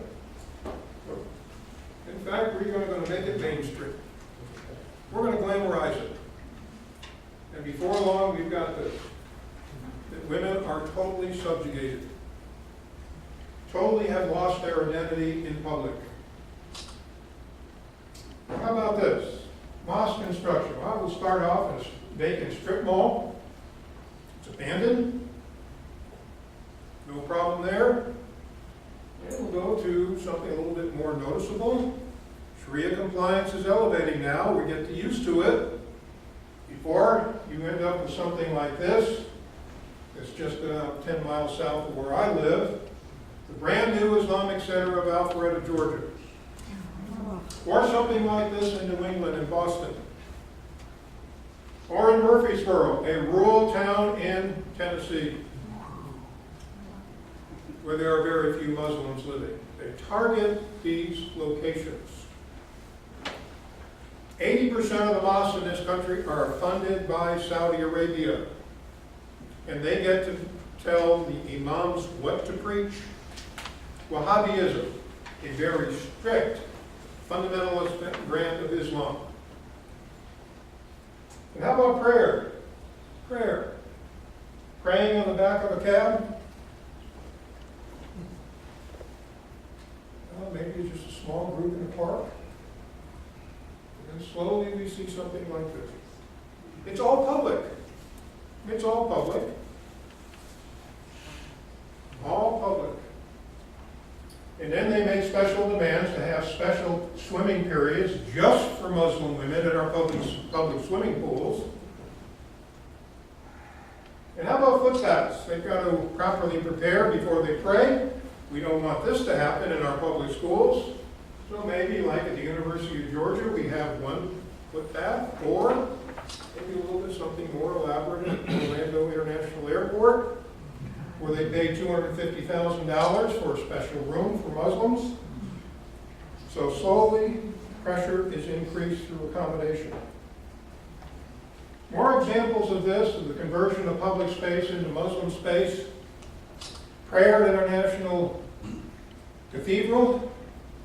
In fact, we're going to make it mainstream. We're going to glamorize it. And before long, we've got this, that women are totally subjugated, totally have lost their identity in public. How about this? Mosque construction. Well, we'll start off in a vacant strip mall. It's abandoned. No problem there. And we'll go to something a little bit more noticeable. Sharia compliance is elevating now. We get used to it. Before, you end up with something like this. It's just about 10 miles south of where I live. The brand new Islamic Center of Alpharetta, Georgia. Or something like this in New England, in Boston. Or in Murfreesboro, a rural town in Tennessee, where there are very few Muslims living. They target these locations. 80% of the mosques in this country are funded by Saudi Arabia. And they get to tell the imams what to preach. Wahhabism, a very strict fundamentalist brand of Islam. And how about prayer? Prayer. Praying on the back of a cab? Well, maybe it's just a small group in a park. And then slowly we see something like this. It's all public. It's all public. All public. And then they make special demands to have special swimming periods just for Muslim women at our public swimming pools. And how about foot baths? They've got to properly prepare before they pray. We don't want this to happen in our public schools. So maybe, like at the University of Georgia, we have one foot bath, or maybe a little bit something more elaborate at Orlando International Airport, where they pay $250,000 for a special room for Muslims. So slowly, pressure is increased through accommodation. More examples of this, of the conversion of public space into Muslim space. Prayer at International Cathedral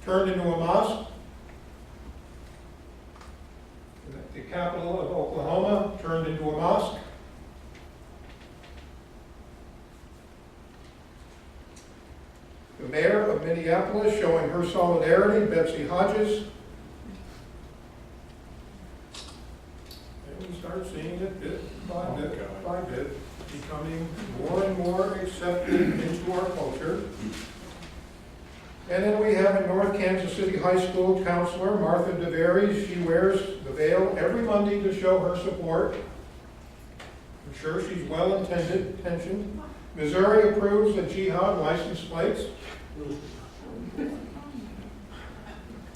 turned into a mosque. The capital of Oklahoma turned into a mosque. The mayor of Minneapolis showing her solidarity, Betsy Hodges. And we start seeing it bit by bit becoming more and more accepted into our culture. And then we have a North Kansas City High School counselor, Martha DeVeries. She wears the veil every Monday to show her support. I'm sure she's well-intentioned. Missouri approves of jihad license plates.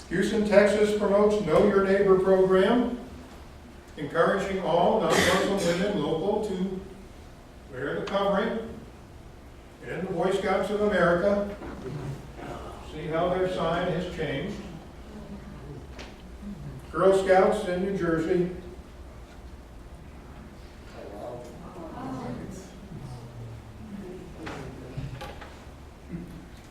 Houston, Texas promotes Know Your Neighbor program, encouraging all non-Muslim women local to wear the covering. And the Boy Scouts of America, see how their sign has changed. Girl Scouts in New Jersey.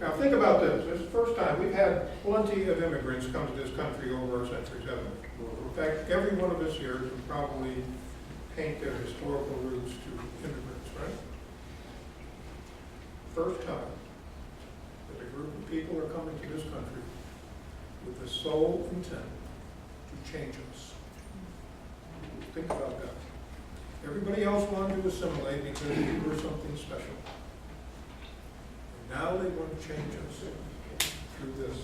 Now think about this. This is the first time. We've had plenty of immigrants come to this country over our centuries, haven't we? In fact, every one of us here can probably paint their historical roots to immigrants, right? First time that a group of people are coming to this country with the sole intent to change us. Think about that. Everybody else wanted to assimilate because we were something special. Now they want to change us through this.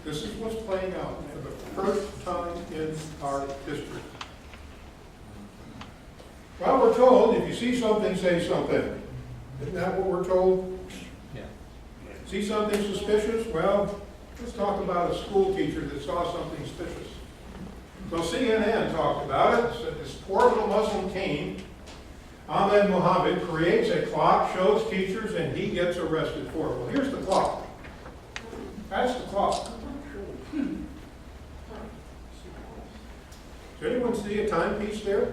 This is what's playing out for the first time in our history. Well, we're told, if you see something, say something. Isn't that what we're told? Yeah. See something suspicious? Well, let's talk about a school teacher that saw something suspicious. So CNN talked about it, said this poor little Muslim teen, Ahmed Mohammed, creates a clock, shows teachers, and he gets arrested for it. Well, here's the clock. That's the clock. Does anyone see a timepiece there?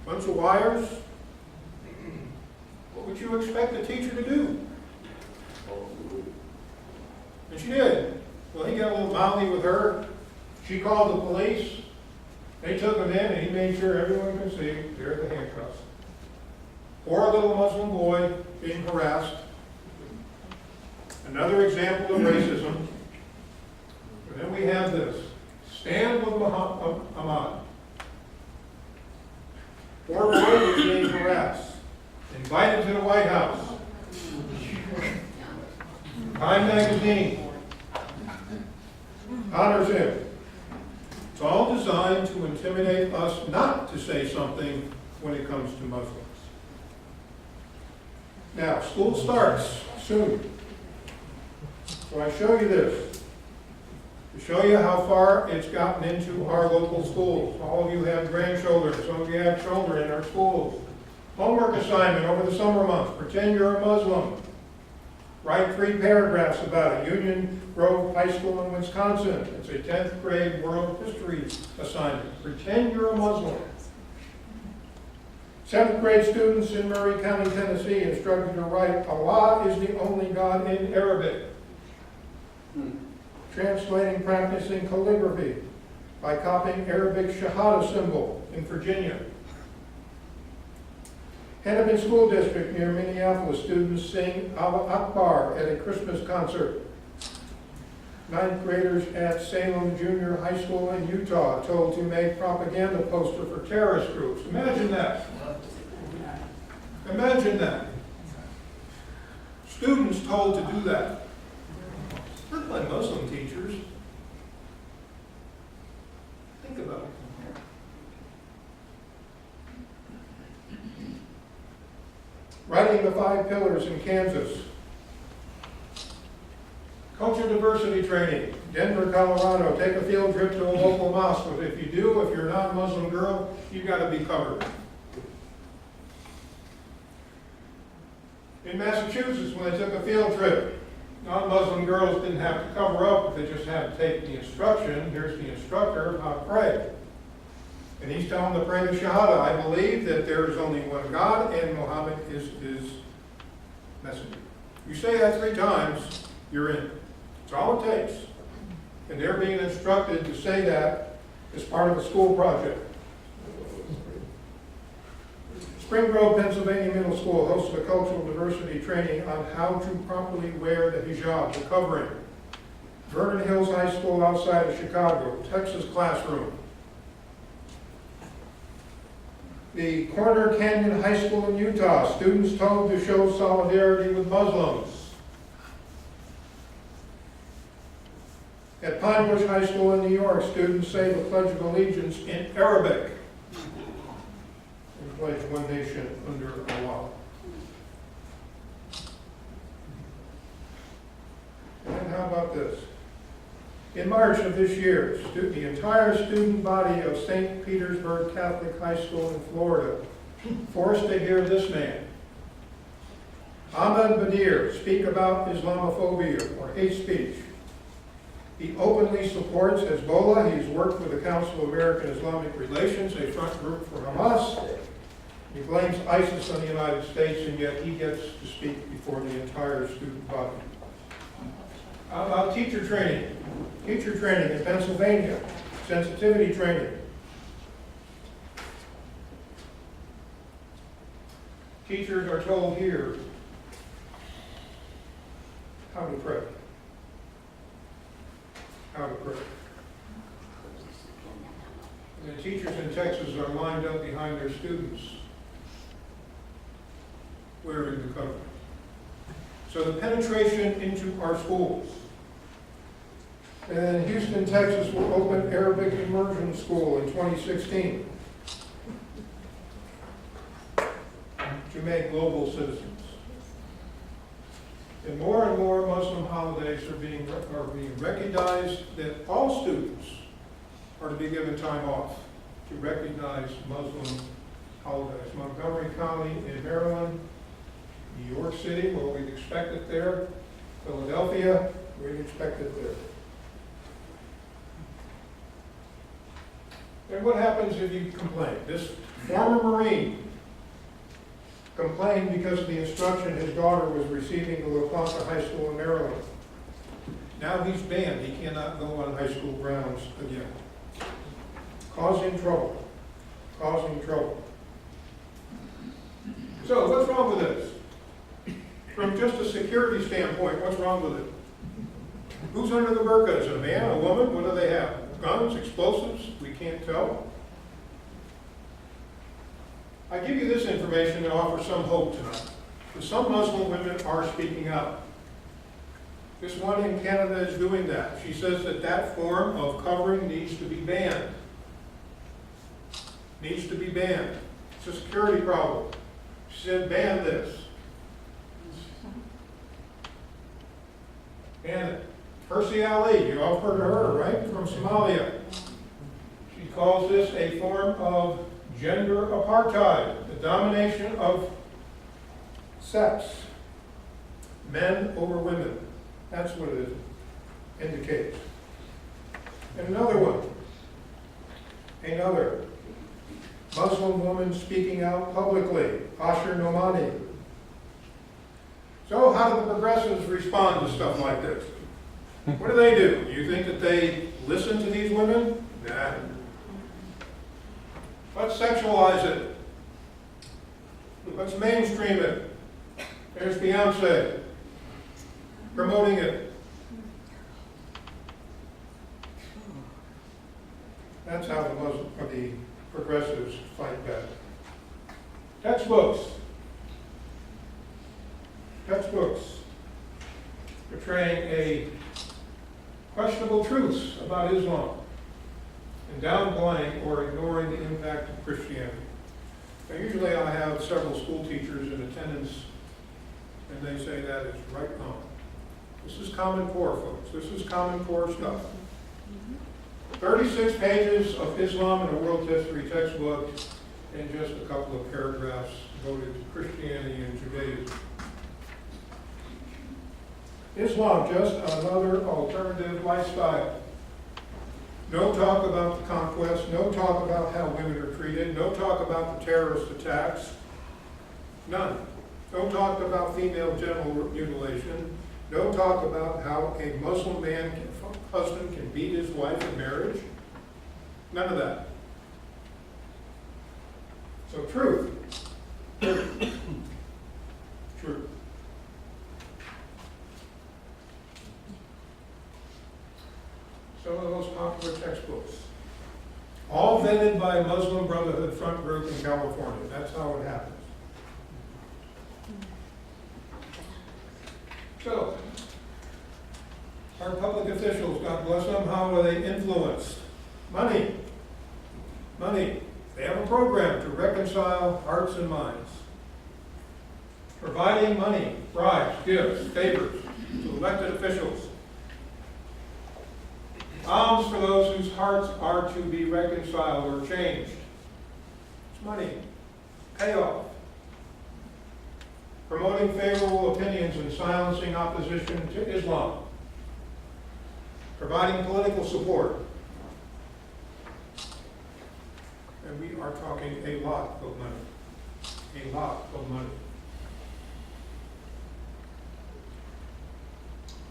bunch of wires. What would you expect a teacher to do? And she did. Well, he got a little mouthy with her. She called the police. They took him in, and he made sure everyone could see there are the handcuffs. Poor little Muslim boy being harassed. Another example of racism. And then we have this. Stand with Ahmad. Poor boy was being harassed. Invited to the White House. Time magazine honors him. It's all designed to intimidate us not to say something when it comes to Muslims. Now, school starts soon. So I show you this to show you how far it's gotten into our local schools. All of you have grandchildren, some of you have children in our schools. Homework assignment over the summer months. Pretend you're a Muslim. Write 3 paragraphs about it. Union Grove High School in Wisconsin. It's a 10th grade world history assignment. Pretend you're a Muslim. 7th grade students in Murray County, Tennessee, instructed to write, Allah is the only God in Arabic. Translating, practicing calligraphy by copying Arabic Shahada symbol in Virginia. Hennepin School District near Minneapolis, students sing Allah Akbar at a Christmas concert. 9th graders at Salem Junior High School in Utah told to make propaganda poster for terrorist groups. Imagine that. Imagine that. Students told to do that. Not by Muslim teachers. Think about it. Writing the 5 pillars in Kansas. Culture diversity training. Denver, Colorado. Take a field trip to a local mosque. But if you do, if you're not a Muslim girl, you've got to be covered. In Massachusetts, when they took a field trip, non-Muslim girls didn't have to cover up, they just had to take the instruction. Here's the instructor, how to pray. And he's telling them to pray the Shahada. I believe that there is only one God and Muhammad is his messenger. You say that 3 times, you're in. That's all it takes. And they're being instructed to say that as part of a school project. Spring Grove, Pennsylvania Middle School hosted a cultural diversity training on how to properly wear the hijab, the covering. Vernon Hills High School outside of Chicago, Texas classroom. The Corner Canyon High School in Utah, students told to show solidarity with Muslims. At Pine Bush High School in New York, students say the Pledge of Allegiance in Arabic. We pledge one nation under Allah. And how about this? In March of this year, the entire student body of St. Petersburg Catholic High School in Florida forced to hear this man, Ahmed Badir, speak about Islamophobia or hate speech. He openly supports Hezbollah. He's worked with the Council of American Islamic Relations, a front group for Hamas. He blames ISIS on the United States, and yet he gets to speak before the entire student body. How about teacher training? Teacher training in Pennsylvania, sensitivity training. Teachers are told here how to pray. How to pray. And the teachers in Texas are lined up behind their students, wearing the cover. So the penetration into our schools. And Houston, Texas will open Arabic immersion school in 2016 to make global citizens. And more Muslim holidays are being recognized, that all students are to be given time off to recognize Muslim holidays. Montgomery County in Maryland, New York City, well, we'd expect it there. Philadelphia, we'd expect it there. And what happens if you complain? This Former Marine complained because of the instruction his daughter was receiving at La Plata High School in Maryland. Now he's banned. He cannot go on high school grounds again. Causing trouble. Causing trouble. So what's wrong with this? From just a security standpoint, what's wrong with it? Who's under the burqa? Is it a man, a woman? What do they have? Guns, explosives? We can't tell. I give you this information to offer some hope tonight. Because some Muslim women are speaking out. This one in Canada is doing that. She says that that form of covering needs to be banned. Needs to be banned. It's a security problem. She said, ban this. Ban it. Percy Ali, you all heard of her, right? From Somalia. She calls this a form of gender apartheid, the domination of sex, men over women. That's what it indicates. And another one, another Muslim woman speaking out publicly, Asher Nomani. So how do the progressives respond to stuff like this? What do? You think that they listen to these women? Nah. Let's sexualize it. Let's mainstream it. There's Beyonce promoting it. That's how the progressives fight back. Textbooks. Textbooks portraying a questionable truths about Islam and downplaying or ignoring the impact of Christianity. Now, usually I have several school teachers in attendance, and they say that is right on. This is Common Core, folks. This is Common Core stuff. 36 pages of Islam in a world history textbook, and just a couple of paragraphs devoted to Christianity and Judaism. Islam, just another alternative lifestyle. No talk about the conquest, no talk about how women are treated, no talk about the terrorist attacks. None. No talk about female genital mutilation. No talk about how a Muslim husband can beat his wife in marriage. None of that. So truth. Truth. Some of the most popular textbooks. All vetted by a Muslim Brotherhood front group in California. That's how it happens. So, our public officials, God bless them, how are they influenced? Money. Money. They have a program to reconcile hearts and minds. Providing money, bribes, gifts, favors to elected officials. Alms for those whose hearts are to be reconciled or changed. It's money. Payoff. Promoting favorable opinions and silencing opposition to Islam. Providing political support. And we are talking a lot of money. A lot of money.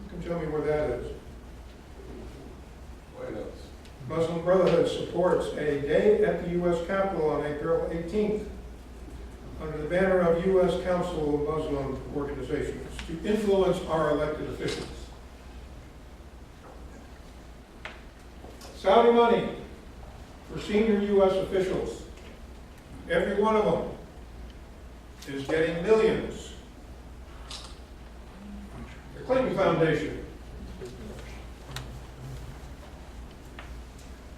You can tell me where that is. White House. Muslim Brotherhood supports a day at the U.S. Capitol on April 18th under the banner of U.S. Council of Muslim Organizations to influence our elected officials. Saudi money for senior U.S. officials. Every one of them is getting millions. The Clinton Foundation.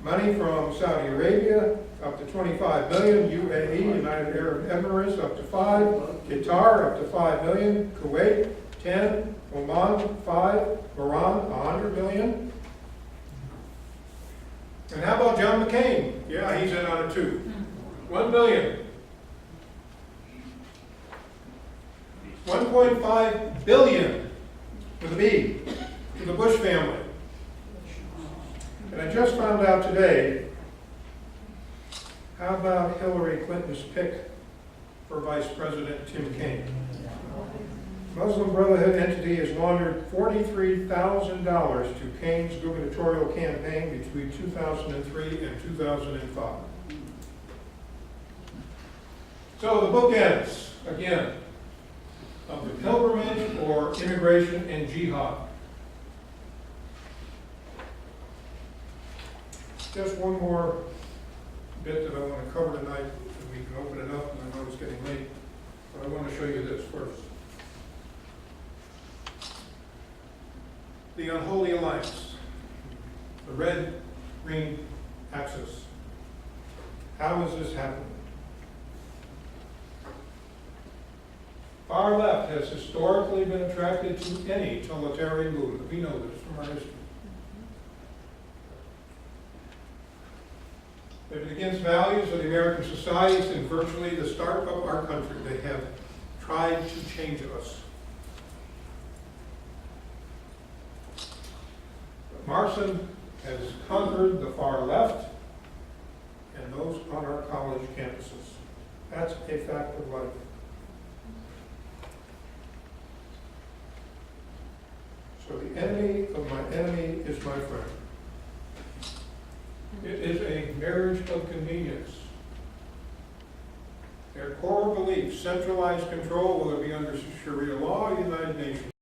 Money from Saudi Arabia, up to 25 million, UAE, United Arab Emirates, up to 5, Qatar, up to 5 million, Kuwait, 10, Oman, 5, Iran, 100 million. And how about John McCain? Yeah, he's in on it too. 1 billion. 1.5 billion with a B to the Bush family. And I just found out today How about Hillary Clinton's pick for Vice President Tim Kaine? Muslim Brotherhood entity has laundered $43,000 to Kaine's gubernatorial campaign between 2003 and 2005. So the bookends, again, of the pilgrimage or immigration and jihad. Just one more bit that I want to cover tonight, and we can open it up, and I know it's getting late, but I want to show you this first. The unholy alliance, the red-green axis. How is this happening? Far left has historically been attracted to any totalitarian movement. We know this from our history. If it against values of the American society since virtually the start of our country, they have tried to change us. But Marxism has conquered the far left and those on our college campuses. That's a fact of life. So the enemy of my enemy is my friend. It is a marriage of convenience. Their core beliefs, centralized control, whether it be under Sharia law or United Nations,